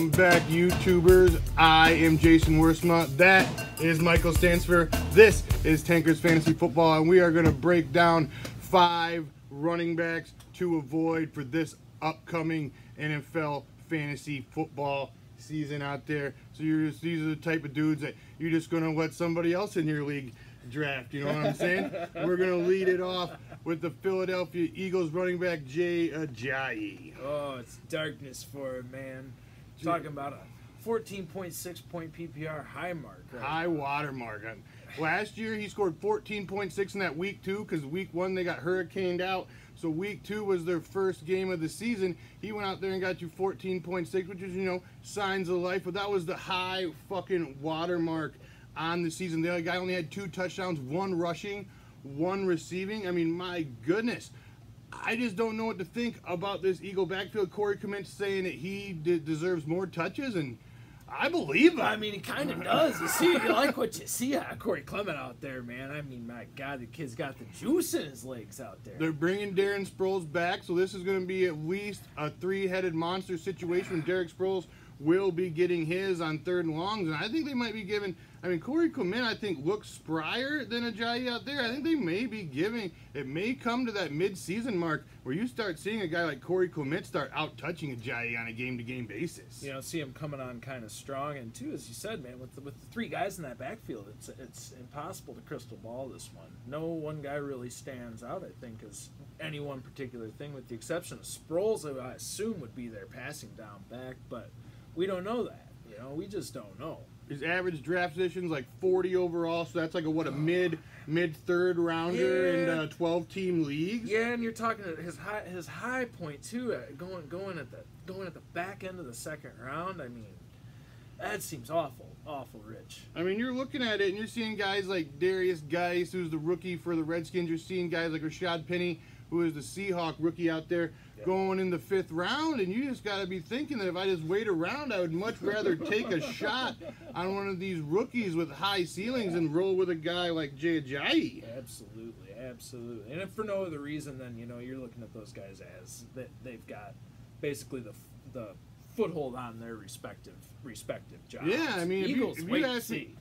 Welcome back, YouTubers. I am Jason Worsma. That is Michael Stansfer. This is Tankers Fantasy Football, and we are going to break down 5 running backs to avoid for this upcoming NFL fantasy football season out there. So these are the type of dudes that you're just going to let somebody else in your league draft. You know what I'm saying? We're going to lead it off with the Philadelphia Eagles running back, Jay Ajayi. Oh, it's darkness for him, man. Talking about a 14.6 point PPR high mark. Right? High water mark. Last year, he scored 14.6 in that week 2 because week 1 they got hurricaned out. So week 2 was their first game of the season. He went out there and got you 14.6, which is, you know, signs of life. But that was the high fucking water mark on the season. The other guy only had 2 touchdowns, 1 rushing, 1 receiving. I mean, my goodness. I just don't know what to think about this Eagle backfield. Corey Clement's saying that he deserves more touches, and I believe him. I mean, he kind of does. You like what you see out of Corey Clement out there, man. I mean, my God, the kid's got the juice in his legs out there. They're bringing Darren Sproles back, so this is going to be at least a 3-headed monster situation. Derek Sproles will be getting his on 3rd and longs, and I think they might be giving. I mean, Corey Clement, I think, looks sprier than Ajayi out there. I think they may be giving. It may come to that mid-season mark where you start seeing a guy like Corey Clement start out-touching Ajayi on a game-to-game basis. You know, see him coming on kind of strong, and too, as you said, man, with the 3 guys in that backfield, it's impossible to crystal ball this one. No one guy really stands out, I think, as any one particular thing, with the exception of Sproles, who I assume would be their passing down back, but we don't know that. You know, we just don't know. His average draft position's like 40 overall, so that's like a mid-third rounder in 12-team leagues. Yeah, and you're talking his high point too, going at the back end of the 2nd round. I mean, that seems awful rich. I mean, you're looking at it and you're seeing guys like Darius Geis, who's the rookie for the Redskins. You're seeing guys like Rashad Penny, who is the Seahawk rookie out there, going in the 5th round, and you just got to be thinking that if I just wait around, I would much rather take a shot on one of these rookies with high ceilings and roll with a guy like Jay Ajayi. Absolutely. And if for no other reason, then, you know, you're looking at those guys as that they've got basically the foothold on their respective jobs. Yeah, I mean, Eagles, if you ask me,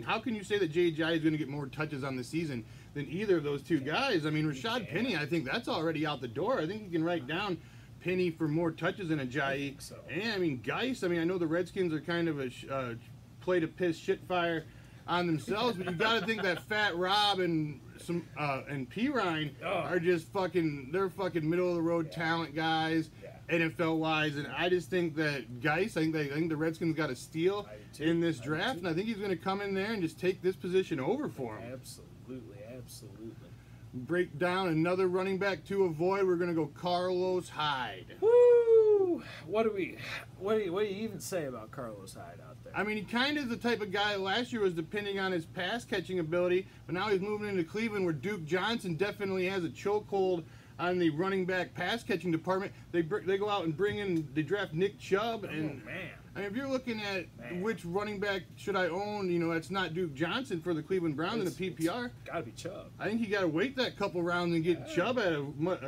how can you say that Jay Ajayi is going to get more touches on the season than either of those 2 guys? I mean, Rashad Penny, I think that's already out the door. I think you can write down Penny for more touches than Ajayi. So. And I mean, Geis, I mean, I know the Redskins are kind of a play to piss shit fire on themselves, but you got to think that Fat Rob and Pirine are just they're fucking middle of the road talent guys. NFL wise, and I just think that Geis, I think the Redskins got a steal in this draft, and I think he's going to come in there and just take this position over for him. Absolutely. Break down another running back to avoid. We're going to go Carlos Hyde. Woo! What do you even say about Carlos Hyde out there? I mean, he kind of is the type of guy last year was depending on his pass catching ability, but now he's moving into Cleveland where Duke Johnson definitely has a chokehold on the running back pass catching department. They go out and they draft Nick Chubb, and man. I mean, if you're looking at which running back should I own, you know, it's not Duke Johnson for the Cleveland Browns in a PPR. Got to be Chubb. I think you got to wait that couple rounds and get Chubb at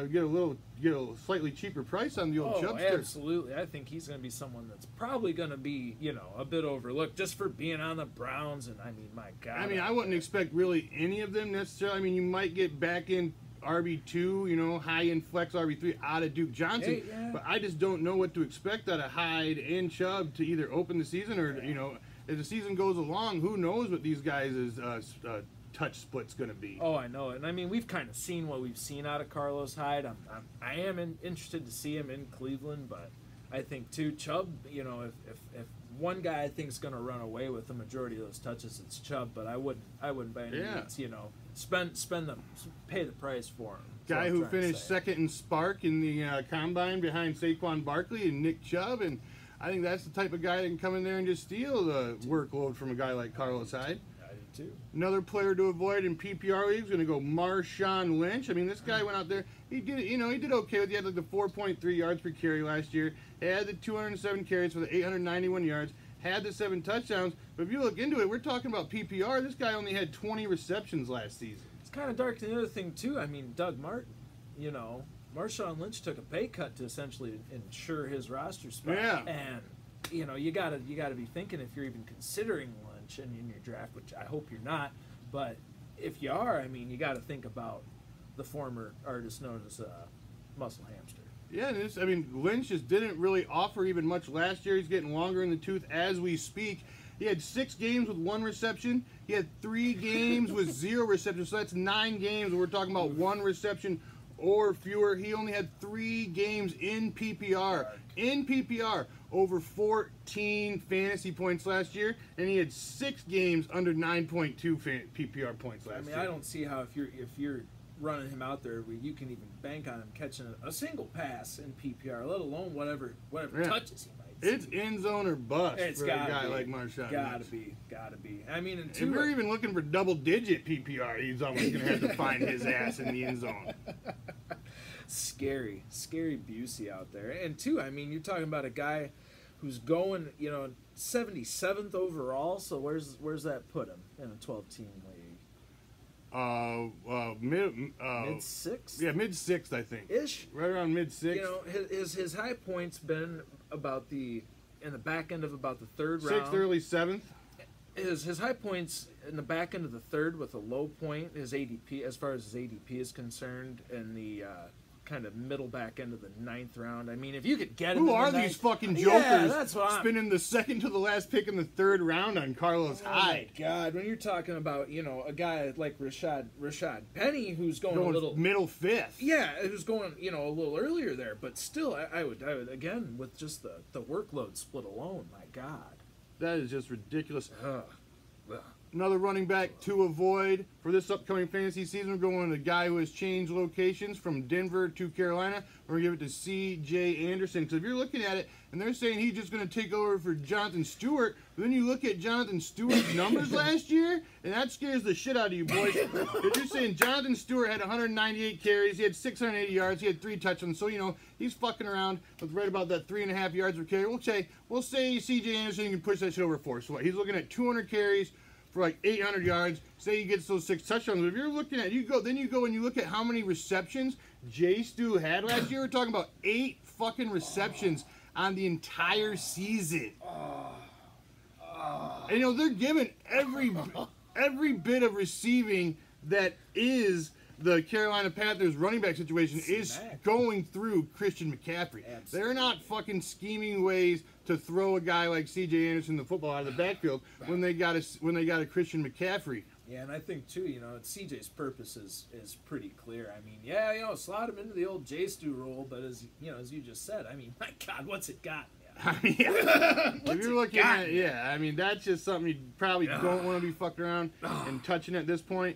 get a slightly cheaper price on the old Chubbster. Absolutely. I think he's going to be someone that's probably going to be, you know, a bit overlooked just for being on the Browns. And I mean, my God. I mean, I wouldn't expect really any of them necessarily. I mean, you might get back in RB2, you know, high-end flex RB3 out of Duke Johnson, but I just don't know what to expect out of Hyde and Chubb to either open the season or, you know, as the season goes along, who knows what these guys' touch split's going to be. Oh, I know. And I mean, we've kind of seen what we've seen out of Carlos Hyde. I am interested to see him in Cleveland, but I think, too, Chubb, you know, if one guy I think is going to run away with the majority of those touches, it's Chubb, but I wouldn't by any means, you know, pay the price for him. Guy who finished 2nd in Spark in the Combine behind Saquon Barkley and Nick Chubb, and I think that's the type of guy that can come in there and just steal the workload from a guy like Carlos Hyde. I do too. Another player to avoid in PPR leagues going to go Marshawn Lynch. I mean, this guy went out there. He did, you know, he did okay with. He had like the 4.3 yards per carry last year. He had the 207 carries for the 891 yards. Had the 7 touchdowns. But if you look into it, we're talking about PPR. This guy only had 20 receptions last season. It's kind of dark. The other thing too. I mean, Doug Martin. You know, Marshawn Lynch took a pay cut to essentially ensure his roster spot. Yeah. And you know, you gotta be thinking if you're even considering Lynch in your draft, which I hope you're not. But if you are, I mean, you got to think about the former artist known as Muscle Hamster. Yeah, I mean, Lynch just didn't really offer even much last year. He's getting longer in the tooth as we speak. He had 6 games with 1 reception. He had 3 games with 0 receptions. So that's 9 games. We're talking about 1 reception or fewer. He only had 3 games in PPR. In PPR, over 14 fantasy points last year, and he had 6 games under 9.2 PPR points last year. I don't see how if you're running him out there, you can even bank on him catching a single pass in PPR, let alone whatever touches he might. It's end zone or bust for a guy like Marshawn. Gotta be. I mean, if we're even looking for double-digit PPR, he's almost gonna have to find his ass in the end zone. Scary Busey out there. And 2, I mean, you're talking about a guy who's going, 77th overall. So where's that put him in a 12-team league? Mid 6th. Yeah, mid 6th, I think. Ish. Right around mid 6th. You know, his high points been about in the back end of about the 3rd round. 6th, early 7th. His high points in the back end of the 3rd with a low point, his ADP, as far as his ADP is concerned, in the kind of middle back end of the 9th round. I mean, if you could get him. Who are these fucking jokers? Yeah, that's what spending the second to the last pick in the 3rd round on Carlos Hyde. Oh my God, when you're talking about a guy like Rashad Penny who's going a little middle 5th. Yeah, who's going a little earlier there, but still, I would again with just the workload split alone. My God, that is just ridiculous. Ugh. Another running back to avoid for this upcoming fantasy season. We're going with a guy who has changed locations from Denver to Carolina. We're going to give it to C.J. Anderson. Because if you're looking at it, and they're saying he's just going to take over for Jonathan Stewart, but then you look at Jonathan Stewart's numbers last year, and that scares the shit out of you, boys. If you're saying Jonathan Stewart had 198 carries, he had 680 yards, he had 3 touchdowns. So, he's fucking around with right about that 3.5 yards per carry. We'll say C.J. Anderson can push that shit over 4. So what? He's looking at 200 carries for like 800 yards. Say he gets those 6 touchdowns. If you're looking at, you go and you look at how many receptions J. Stu had last year. We're talking about 8 fucking receptions on the entire season. And they're giving every bit of receiving that is the Carolina Panthers running back situation is going through Christian McCaffrey. Absolutely. They're not fucking scheming ways to throw a guy like C.J. Anderson the football out of the backfield when they got a Christian McCaffrey. Yeah, and I think too, CJ's purpose is pretty clear. I mean, slot him into the old J. Stu role, but as you just said, I mean, my God, what's it got? If you're looking at it, I mean, that's just something you probably don't want to be fucked around and touching at this point.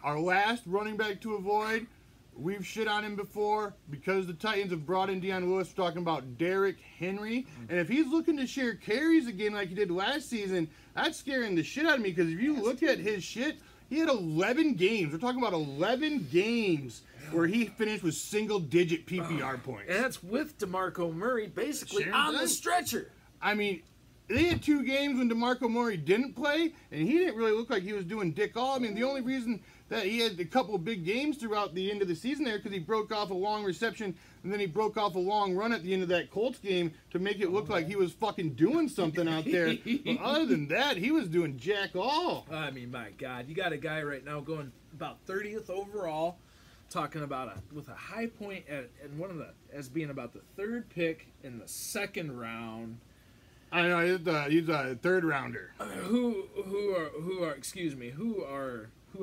Our last running back to avoid, we've shit on him before because the Titans have brought in Deion Lewis. We're talking about Derrick Henry. And if he's looking to share carries again like he did last season, that's scaring the shit out of me because if you look at his shit, he had 11 games. We're talking about 11 games where he finished with single-digit PPR points. And that's with DeMarco Murray basically on the stretcher. I mean, they had 2 games when DeMarco Murray didn't play, and he didn't really look like he was doing dick all. I mean, the only reason that he had a couple of big games throughout the end of the season there because he broke off a long reception, and then he broke off a long run at the end of that Colts game to make it look like he was fucking doing something out there. But other than that, he was doing jack all. I mean, my God, you got a guy right now going about 30th overall, talking about with a high point as being about the 3rd pick in the 2nd round. I know he's a 3rd rounder. Who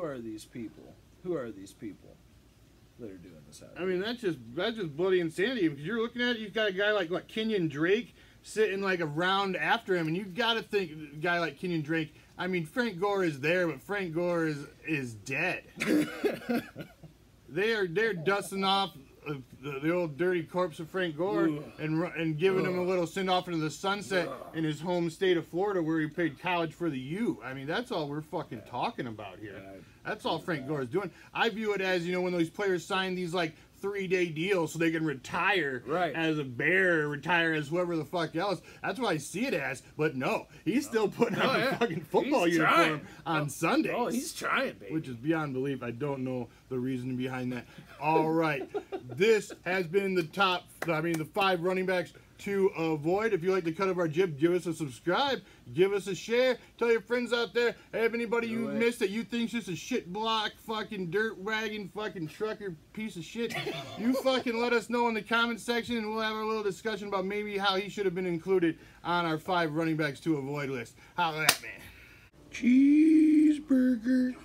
are these people? Who are these people that are doing this? I mean, that's just bloody insanity. Because you're looking at it, you've got a guy like Kenyon Drake sitting like a round after him, and you've got to think a guy like Kenyon Drake. I mean, Frank Gore is there, but Frank Gore is dead. They're dusting off the old dirty corpse of Frank Gore and giving him a little send off into the sunset in his home state of Florida where he played college for the U. I mean, that's all we're fucking talking about here. That's all Frank Gore is doing. I view it as, when those players sign these like 3-day deal so they can retire as a Bear, or retire as whoever the fuck else. That's what I see it as. But no, he's still putting on a fucking football uniform on Sundays. Oh, he's trying, baby. Which is beyond belief. I don't know the reason behind that. All right. This has been the 5 running backs to avoid. If you like the cut of our jib, give us a subscribe, give us a share, tell your friends out there, hey, if anybody you missed that you think's just a shit block, fucking dirt wagon, fucking trucker piece of shit, you fucking let us know in the comment section, and we'll have a little discussion about maybe how he should have been included on our 5 running backs to avoid list. Holla at that, man. Cheeseburger.